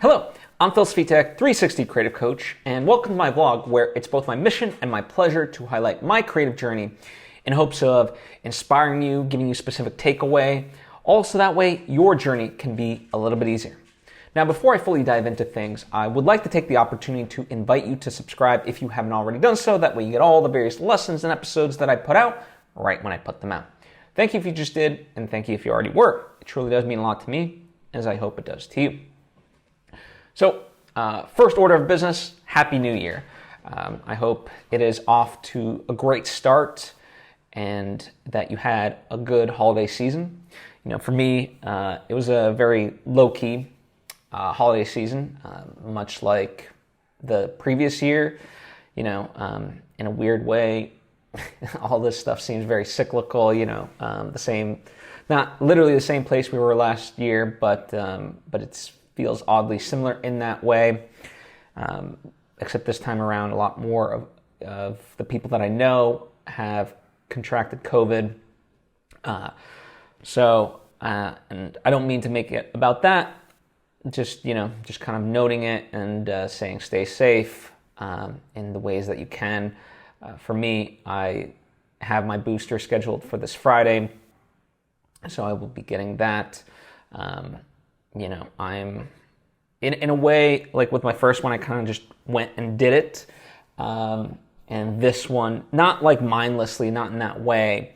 Hello, I'm Phil Svitek, 360 Creative Coach, and welcome to my vlog where it's both my mission and my pleasure to highlight my creative journey in hopes of inspiring you, giving you specific takeaway, also that way your journey can be a little bit easier. Now, before I fully dive into things, I would like to take the opportunity to invite you to subscribe if you haven't already done so. That way you get all the various lessons and episodes that I put out right when I put them out. Thank you if you just did, and thank you if you already were. It truly does mean a lot to me, as I hope it does to you. So, first order of business, Happy New Year. I hope it is off to a great start and that you had a good holiday season. You know, for me, it was a very low-key holiday season, much like the previous year. You know, in a weird way, all this stuff seems very cyclical. You know, the same, not literally the same place we were last year, but it feels oddly similar in that way. Except this time around, a lot more of the people that I know have contracted COVID. And I don't mean to make it about that. Just kind of noting it and saying stay safe in the ways that you can. For me, I have my booster scheduled for this Friday, so I will be getting that. I'm in a way, like with my first one, I kind of just went and did it. And this one, not like mindlessly, not in that way,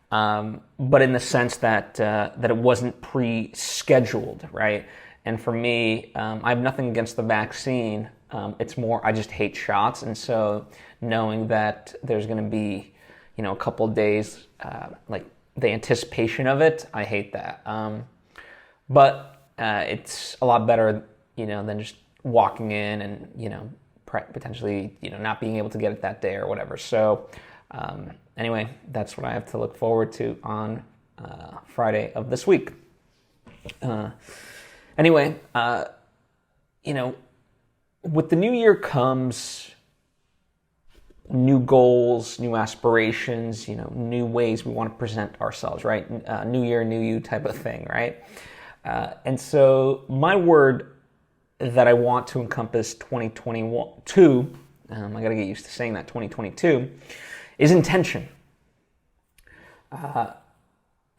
but in the sense that it wasn't pre-scheduled, right? And for me, I have nothing against the vaccine. It's more, I just hate shots. And so knowing that there's going to be, a couple of days, like the anticipation of it, I hate that. But it's a lot better, than just walking in and, potentially, not being able to get it that day or whatever. So anyway, that's what I have to look forward to on Friday of this week. Anyway, with the new year comes new goals, new aspirations, new ways we want to present ourselves, right? New year, new you type of thing, right? And so my word that I want to encompass 2022, I got to get used to saying that, 2022, is intention.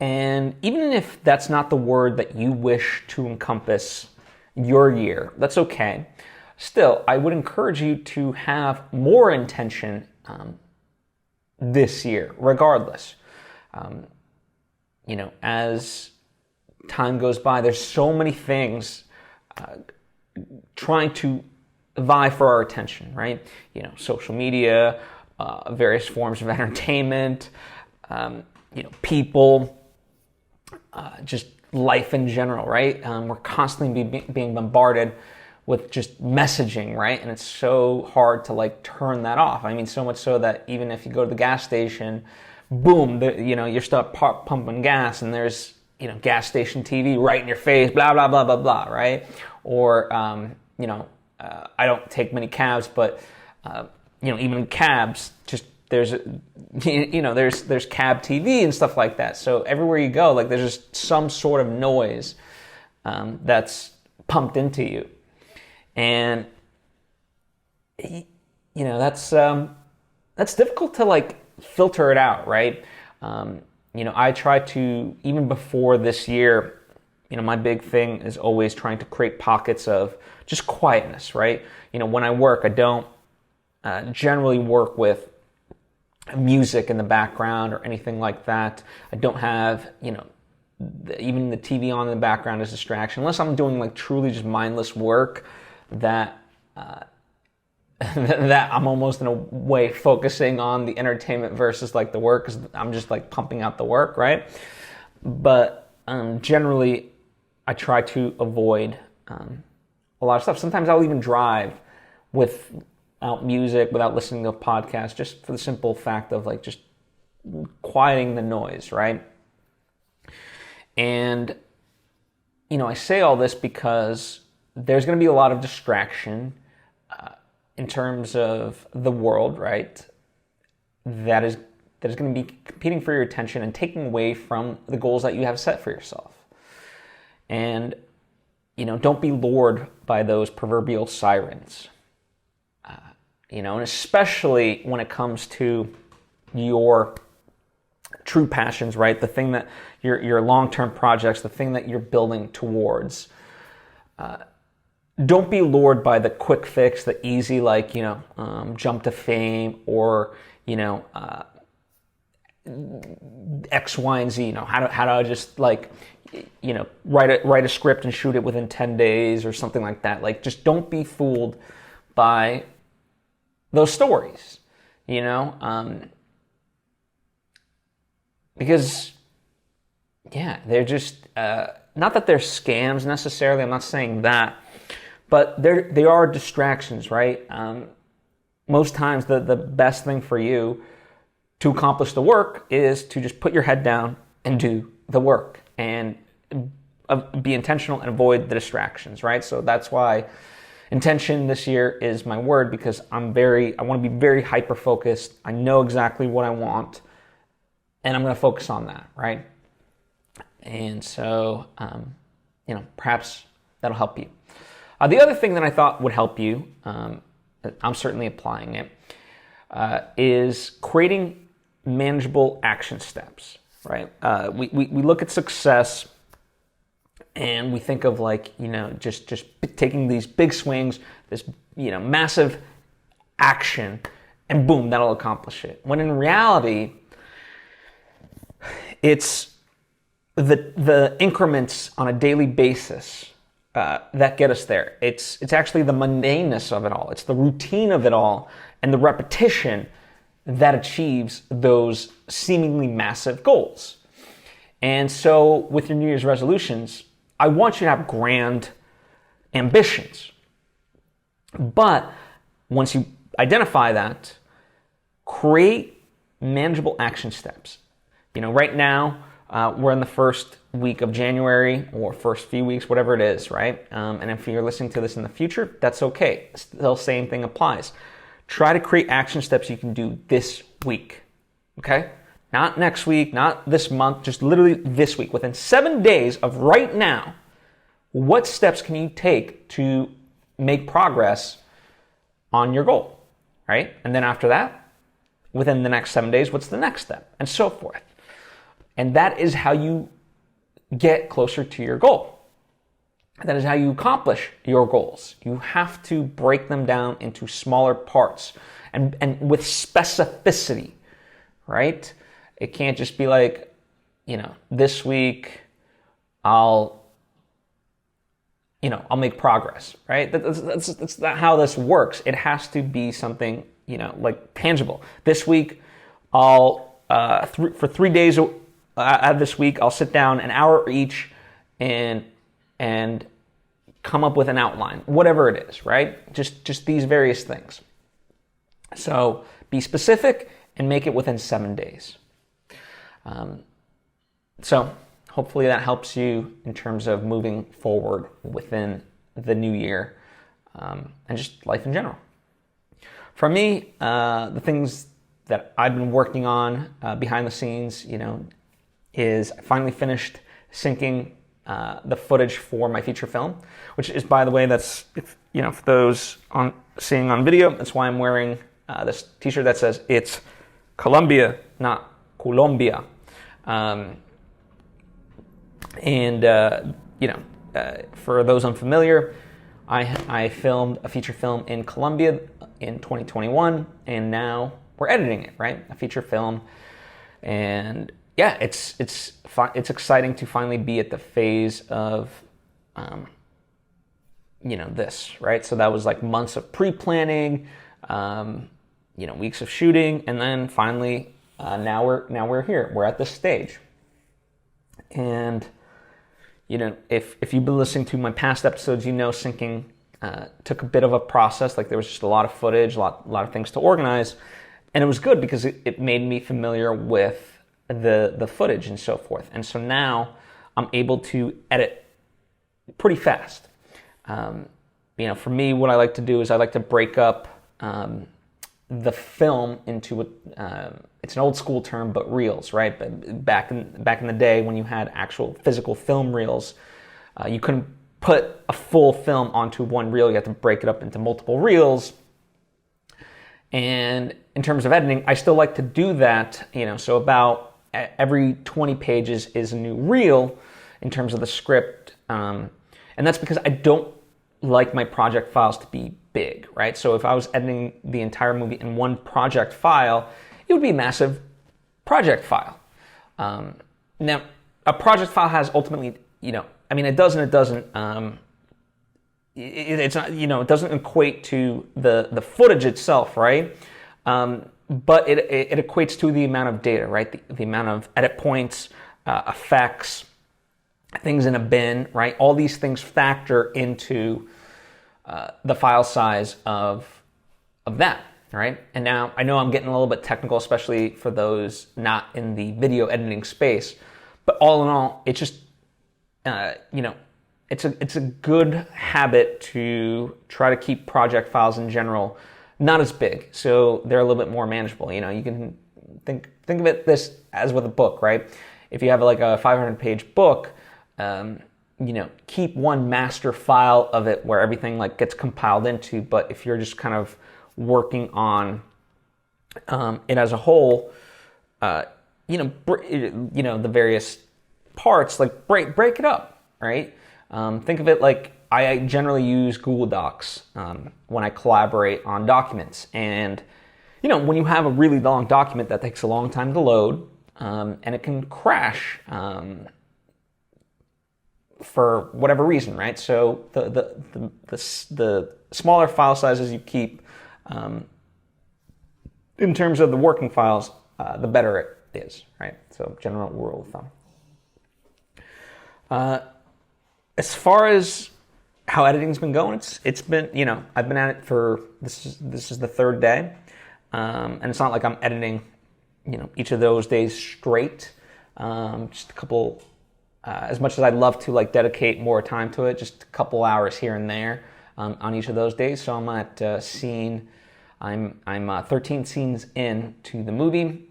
And even if that's not the word that you wish to encompass your year, that's okay. Still, I would encourage you to have more intention this year, regardless. As time goes by, there's so many things trying to vie for our attention, right? Social media, various forms of entertainment, people, just life in general, right? We're constantly being bombarded with just messaging, right? And it's so hard to turn that off. I mean, so much so that even if you go to the gas station, boom, you're still pumping gas and there's, gas station TV right in your face, blah, blah, blah, blah, blah, right? Or, I don't take many cabs, but, even cabs, just there's cab TV and stuff like that. So everywhere you go, there's just some sort of noise that's pumped into you. And, that's difficult to filter it out, right? I try to, even before this year, my big thing is always trying to create pockets of just quietness, right? When I work, I don't generally work with music in the background or anything like that. I don't have, even the TV on in the background as distraction, unless I'm doing truly just mindless work that that I'm almost in a way focusing on the entertainment versus the work, because I'm just pumping out the work, right? But generally, I try to avoid a lot of stuff. Sometimes I'll even drive without music, without listening to a podcast, just for the simple fact of just quieting the noise, right? And I say all this because there's going to be a lot of distraction in terms of the world, right? That is going to be competing for your attention and taking away from the goals that you have set for yourself. And don't be lured by those proverbial sirens. And especially when it comes to your true passions, right? The thing that your long-term projects, the thing that you're building towards. Don't be lured by the quick fix, the easy, jump to fame, or, X, Y, and Z. How do I just write a script and shoot it within 10 days or something like that. Just don't be fooled by those stories, because, they're just, not that they're scams necessarily, I'm not saying that, but they are distractions, right? Most times the best thing for you to accomplish the work is to just put your head down and do the work and be intentional and avoid the distractions, right? So that's why intention this year is my word, because I want to be very hyper-focused. I know exactly what I want, and I'm going to focus on that, right? And so, perhaps that'll help you. The other thing that I thought would help you, I'm certainly applying it, is creating manageable action steps, right? We look at success and we think of just taking these big swings, this, massive action, and boom, that'll accomplish it. When in reality, it's the increments on a daily basis that get us there. It's actually the mundaneness of it all. It's the routine of it all and the repetition that achieves those seemingly massive goals. And so with your New Year's resolutions, I want you to have grand ambitions. But once you identify that, create manageable action steps. Right now, we're in the first week of January, or first few weeks, whatever it is, right? And if you're listening to this in the future, that's okay. Still, same thing applies. Try to create action steps you can do this week, okay? Not next week, not this month, just literally this week. Within 7 days of right now, what steps can you take to make progress on your goal, right? And then after that, within the next 7 days, what's the next step? And so forth. And that is how you get closer to your goal. That is how you accomplish your goals. You have to break them down into smaller parts and with specificity, right? It can't just be this week I'll make progress, right? That's not how this works. It has to be something, tangible. This week I'll, for 3 days out of this week, I'll sit down an hour each and come up with an outline, whatever it is, right? Just these various things. So be specific and make it within 7 days. So hopefully that helps you in terms of moving forward within the new year, and just life in general. For me, the things that I've been working on behind the scenes, is I finally finished syncing the footage for my feature film, which is, by the way, for those seeing on video, that's why I'm wearing this t-shirt that says it's Colombia, not Colombia. For those unfamiliar, I filmed a feature film in Colombia in 2021, and now we're editing it, right? A feature film, and yeah, it's exciting to finally be at the phase of, this, right? So that was months of pre-planning, weeks of shooting, and then finally, now we're here. We're at this stage, and if you've been listening to my past episodes, syncing took a bit of a process. There was just a lot of footage, a lot of things to organize, and it was good because it made me familiar with the footage and so forth. And so now I'm able to edit pretty fast. For me, what I like to do is I like to break up the film into it's an old school term, but reels, right? But back in the day when you had actual physical film reels, you couldn't put a full film onto one reel. You have to break it up into multiple reels. And in terms of editing, I still like to do that, so about every 20 pages is a new reel in terms of the script. And that's because I don't like my project files to be big, right? So if I was editing the entire movie in one project file, it would be a massive project file. Now, a project file has ultimately, it does and it doesn't. It's not, it doesn't equate to the footage itself, right? But it equates to the amount of data, right? The amount of edit points, effects, things in a bin, right? All these things factor into the file size of that, right? And now I know I'm getting a little bit technical, especially for those not in the video editing space. But all in all, it's just, it's a good habit to try to keep project files in general not as big, so they're a little bit more manageable. You can think of it this as with a book, right? If you have like a 500-page book, keep one master file of it where everything like gets compiled into. But if you're just kind of working on it as a whole, the various parts, like break it up, right? Think of it like I generally use Google Docs when I collaborate on documents. And, when you have a really long document that takes a long time to load, and it can crash for whatever reason, right? So the smaller file sizes you keep in terms of the working files, the better it is, right? So general rule of thumb. As far as how editing's been going, it's been, I've been at it for, this is the third day. And it's not like I'm editing, each of those days straight. Just a couple, as much as I'd love to like dedicate more time to it, just a couple hours here and there on each of those days. So I'm at I'm 13 scenes in to the movie.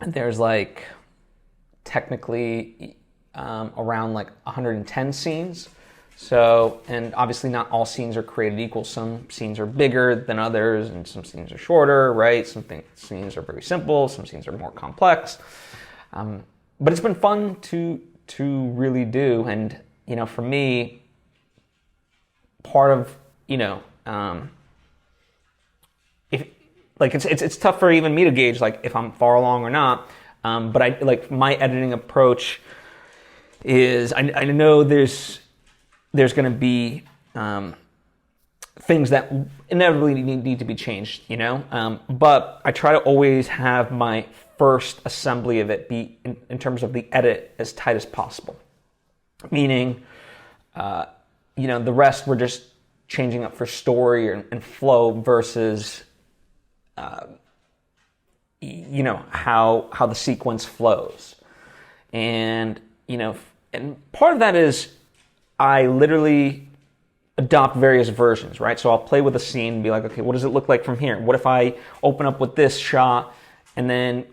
There's like technically around like 110 scenes. So, and obviously not all scenes are created equal. Some scenes are bigger than others, and some scenes are shorter, right? Some scenes are very simple, some scenes are more complex. But it's been fun to really do. And, for me, part of, if like it's tough for even me to gauge like if I'm far along or not. But I like my editing approach is I know there's going to be things that inevitably need to be changed, but I try to always have my first assembly of it be in terms of the edit as tight as possible. Meaning, the rest we're just changing up for story and flow versus, how the sequence flows. And, and part of that is I literally adopt various versions, right? So I'll play with a scene and be like, okay, what does it look like from here? What if I open up with this shot and then,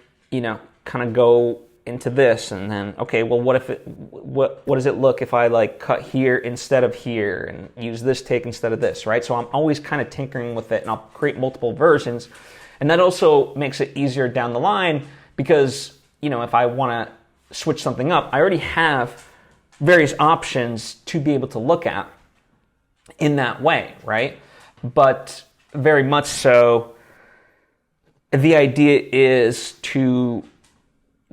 kind of go into this, and then, okay, well, what does it look if I like cut here instead of here and use this take instead of this, right? So I'm always kind of tinkering with it, and I'll create multiple versions. And that also makes it easier down the line because, if I want to switch something up, I already have various options to be able to look at in that way, right? But very much so, the idea is to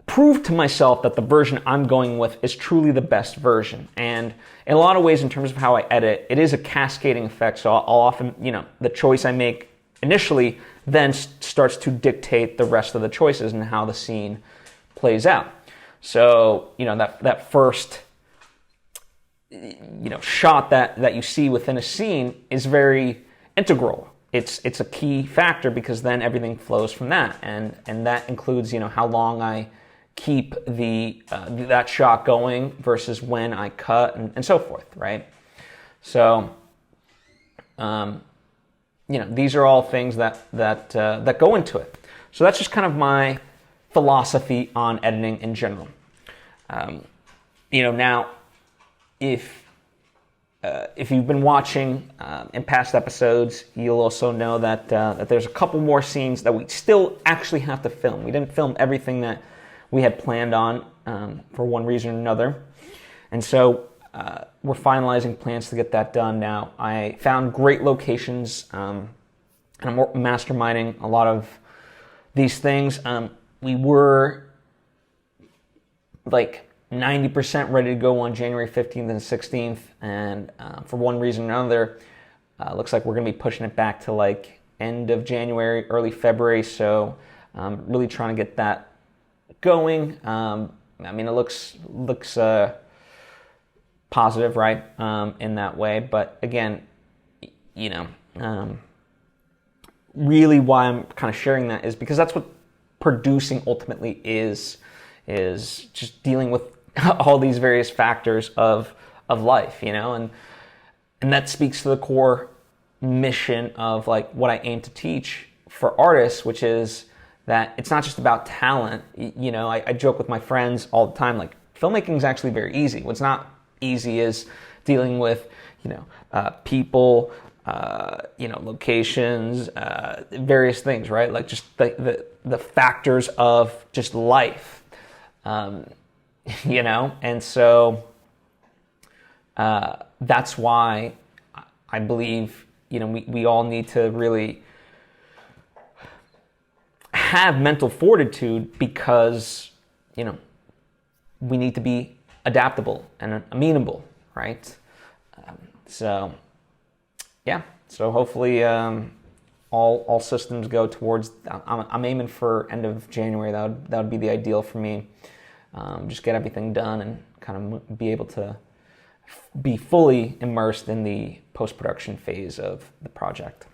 prove to myself that the version I'm going with is truly the best version. And in a lot of ways, in terms of how I edit, it is a cascading effect. So I'll often, the choice I make initially then starts to dictate the rest of the choices and how the scene plays out. So, that first, shot that you see within a scene is very integral. It's a key factor because then everything flows from that. And that includes, how long I keep that shot going versus when I cut and so forth, right? So, these are all things that go into it. So that's just kind of my philosophy on editing in general. Now, if you've been watching in past episodes, you'll also know that there's a couple more scenes that we still actually have to film. We didn't film everything that we had planned on for one reason or another. And so we're finalizing plans to get that done now. I found great locations, and I'm masterminding a lot of these things. We were like 90% ready to go on January 15th and 16th, and for one reason or another, looks like we're going to be pushing it back to like end of January, early February, so really trying to get that going. I mean, it looks positive, right, in that way, but again, you know, really why I'm kind of sharing that is because that's what producing ultimately is just dealing with all these various factors of life, you know, and that speaks to the core mission of like what I aim to teach for artists, which is that it's not just about talent. You know, I joke with my friends all the time, like filmmaking is actually very easy. What's not easy is dealing with, you know, people, you know, locations, various things, right? Like just the factors of just life. You know, and so that's why I believe, you know, we all need to really have mental fortitude because, you know, we need to be adaptable and amenable, right? So, yeah. So hopefully all systems go towards. I'm aiming for end of January. That would be the ideal for me. Just get everything done and kind of be able to be fully immersed in the post-production phase of the project.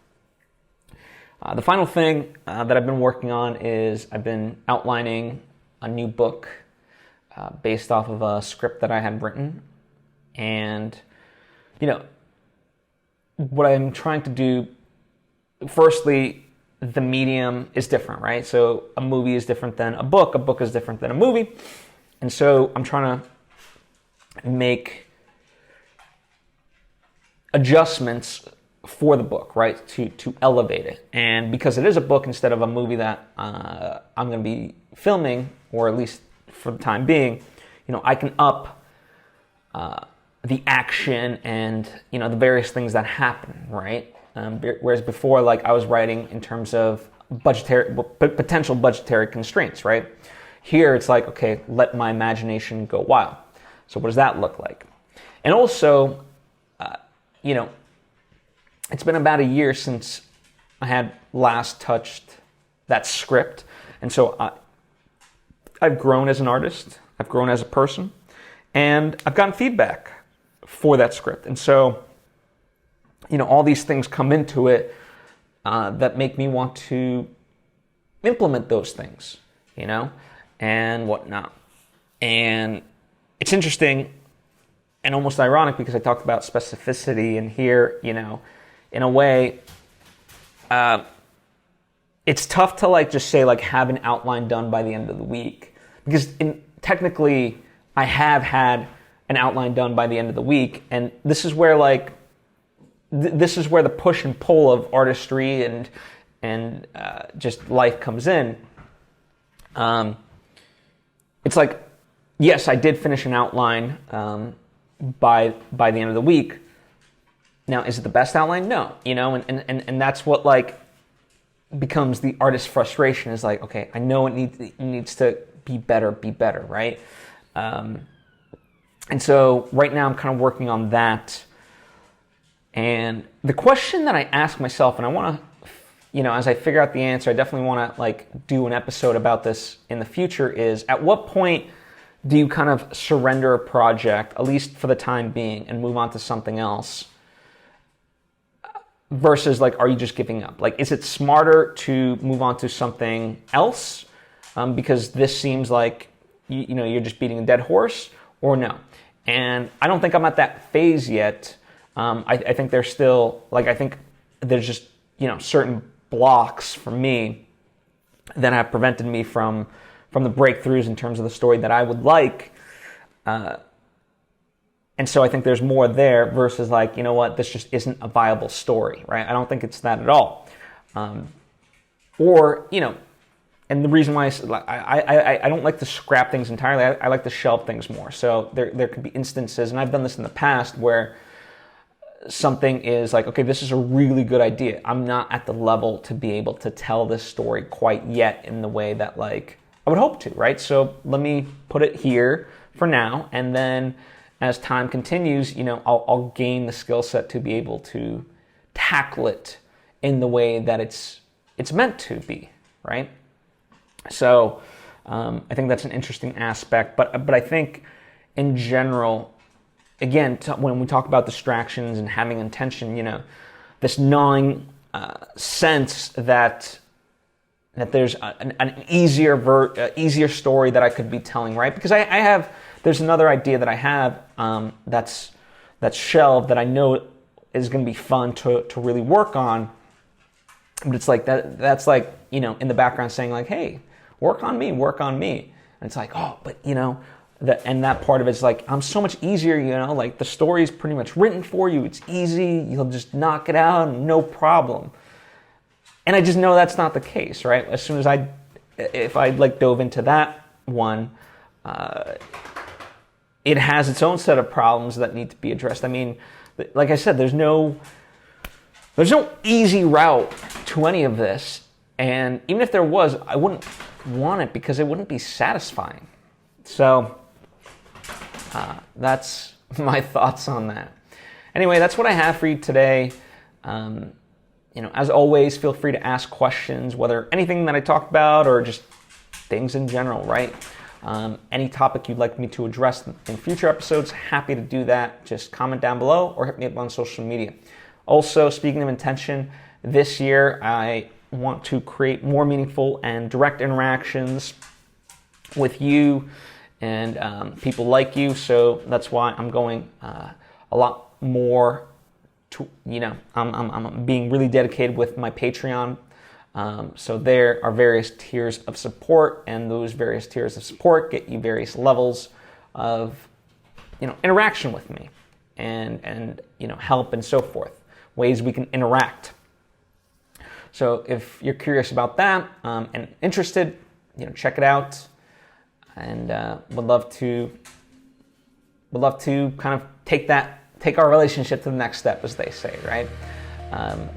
The final thing that I've been working on is I've been outlining a new book based off of a script that I had written. And, you know, what I'm trying to do, firstly, the medium is different, right? So a movie is different than a book is different than a movie. And so I'm trying to make adjustments for the book, right? To elevate it. And because it is a book instead of a movie that I'm going to be filming, or at least for the time being, you know, I can up the action and, you know, the various things that happen, right? Whereas before, like I was writing in terms of potential budgetary constraints, right? Here it's like, okay, let my imagination go wild. So what does that look like? And also, you know, it's been about a year since I had last touched that script. And so I've grown as an artist, I've grown as a person, and I've gotten feedback for that script. And so, you know, all these things come into it that make me want to implement those things, you know, and whatnot. And it's interesting and almost ironic because I talked about specificity, and here, you know, in a way, it's tough to like just say like have an outline done by the end of the week, because technically I have had an outline done by the end of the week, and this is where like this is where the push and pull of artistry and just life comes in. It's like, yes, I did finish an outline by the end of the week. Now, is it the best outline? No, you know, and that's what like becomes the artist's frustration, is like, okay, I know it needs to be better, right? And so right now I'm kind of working on that. And the question that I ask myself, and I want to, you know, as I figure out the answer, I definitely want to like do an episode about this in the future, is at what point do you kind of surrender a project, at least for the time being, and move on to something else? Versus like, are you just giving up? Like, is it smarter to move on to something else because this seems like, you know, you're just beating a dead horse, or no? And I don't think I'm at that phase yet. I think there's still, like, I think there's just, you know, certain blocks for me that have prevented me from the breakthroughs in terms of the story that I would like. And so I think there's more there versus like, you know what, this just isn't a viable story, right? I don't think it's that at all. Or, you know, and the reason why I don't like to scrap things entirely, I like to shelve things more. So there could be instances, and I've done this in the past, where something is like, okay, this is a really good idea. I'm not at the level to be able to tell this story quite yet in the way that like I would hope to, right? So let me put it here for now, and then as time continues, you know, I'll gain the skill set to be able to tackle it in the way that it's meant to be, right? So I think that's an interesting aspect, but I think in general, again, when we talk about distractions and having intention, you know, this gnawing sense that there's an easier story that I could be telling, right? Because there's another idea that I have that's shelved that I know is going to be fun to really work on. But it's like that's like, you know, in the background saying like, hey, work on me. And it's like, oh, but you know, that part of it's like, I'm so much easier, you know, like the story's pretty much written for you. It's easy. You'll just knock it out, no problem. And I just know that's not the case, right? As soon as if I like dove into that one, it has its own set of problems that need to be addressed. I mean, like I said, there's no easy route to any of this. And even if there was, I wouldn't want it because it wouldn't be satisfying. So that's my thoughts on that. Anyway, that's what I have for you today. You know, as always, feel free to ask questions, whether anything that I talked about or just things in general, right? Any topic you'd like me to address in future episodes, happy to do that. Just comment down below or hit me up on social media. Also, speaking of intention, this year I want to create more meaningful and direct interactions with you and people like you. So that's why I'm going a lot more to, you know, I'm being really dedicated with my Patreon. So there are various tiers of support, and those various tiers of support get you various levels of, you know, interaction with me and you know, help and so forth, ways we can interact. So if you're curious about that and interested, you know, check it out, and would love to kind of take our relationship to the next step, as they say, right?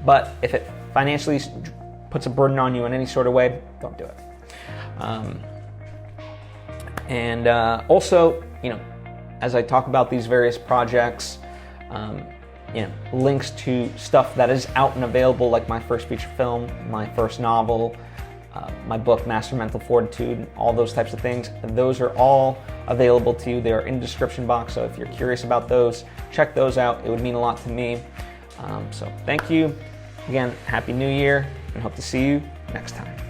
But if it financially puts a burden on you in any sort of way, don't do it. And also, you know, as I talk about these various projects, you know, links to stuff that is out and available, like my first feature film, my first novel, my book, Master Mental Fortitude, all those types of things. Those are all available to you. They are in the description box, so if you're curious about those, check those out. It would mean a lot to me. So thank you. Again, Happy New Year, and hope to see you next time.